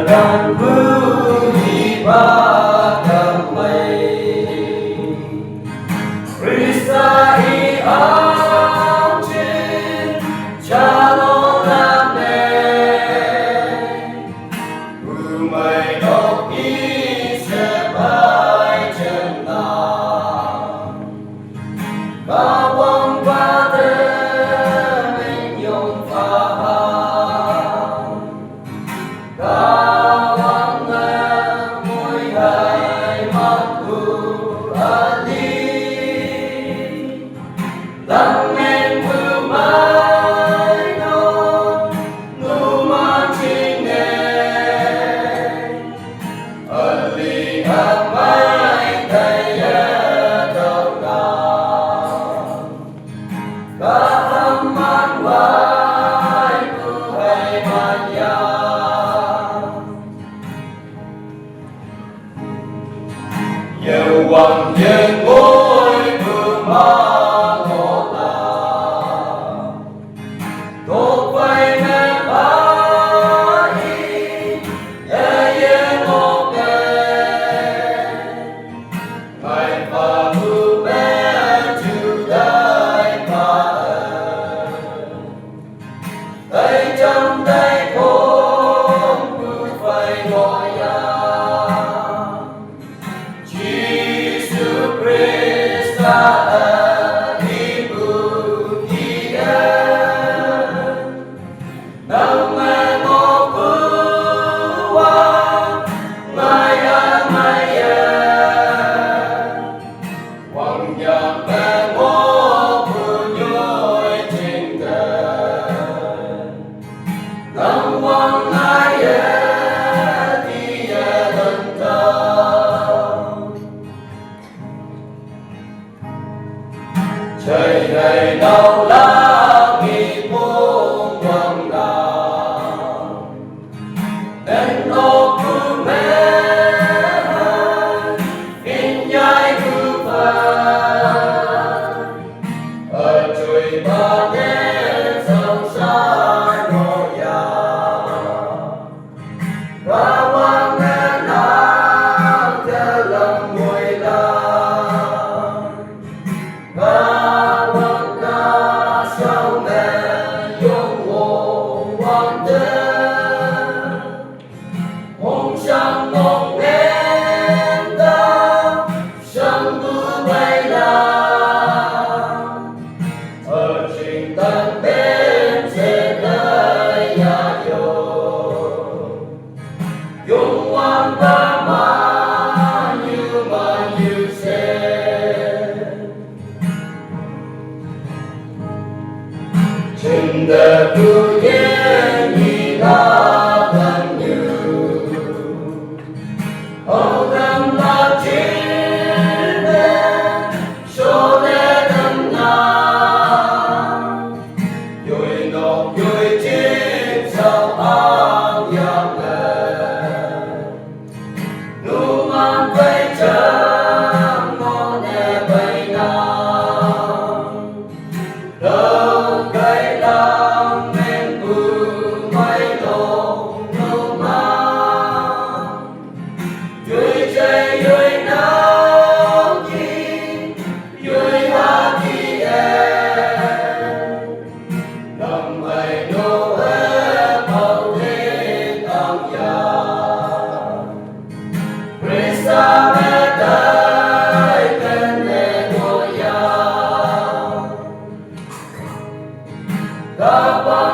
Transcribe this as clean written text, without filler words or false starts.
dan budi damai. Kristai angin calon ane, umai doki sepai jenang, bawang pada menyong faham, kawang ngemoy hai matku ali, langen kumai non numacine, ali amai kaya daudah, kahaman wai ku hai maya, Yewang yengoy kumangola, topay me bai, yengoke, may pagume juday pae, tay trong tay không cứ phải gọi ya. Jesus Krista Ibu kita, nama ngopuan maya maya, wang yang ngopunyoy cinta, nang wang ayat dia tentang. Trời ngày đau langit buông quang đàng, đến ô cứ mê in nhai cứ phai, ở chuối ba đêm sông xa nô ya, và quang mê nắng theo lòng mùi la. Bawang kasau menyong wong wante, hong sang ngong nenta, sang bu bay la, ở trình tận bên trên đời ya yo, yung wan ba ma như se. Cinta ku nyanyi lagu orang cinta soleh tenang, yoi nok yoi cip sao ang yang numan bay chang ngone bay nam. Cây lam men bu mai đông nô ma, vui chơi vui náo chi, vui hát chi em, năm ngày nô em hậu thiên tăng gia, Krista mẹ tay bên lệ ngôi ya. Kapag